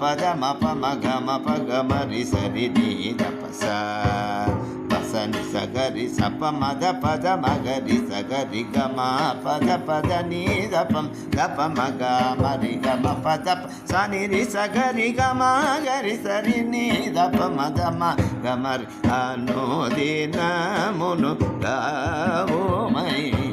పద మ ప మ గ మ ప గ మ రి స రి ని ద ప స ప స ని స గ రి స ప మ ద ప ద మ గ రి స గ రి గ మ ప ద ప ద ని ద ప మ గ ప మ గ మ రి గ మ ప ద ప స ని రి స గ రి గ మ గ రి స రి ని ద ప మ ద మ గ మ రి అనుదినమును గావుమయ్యా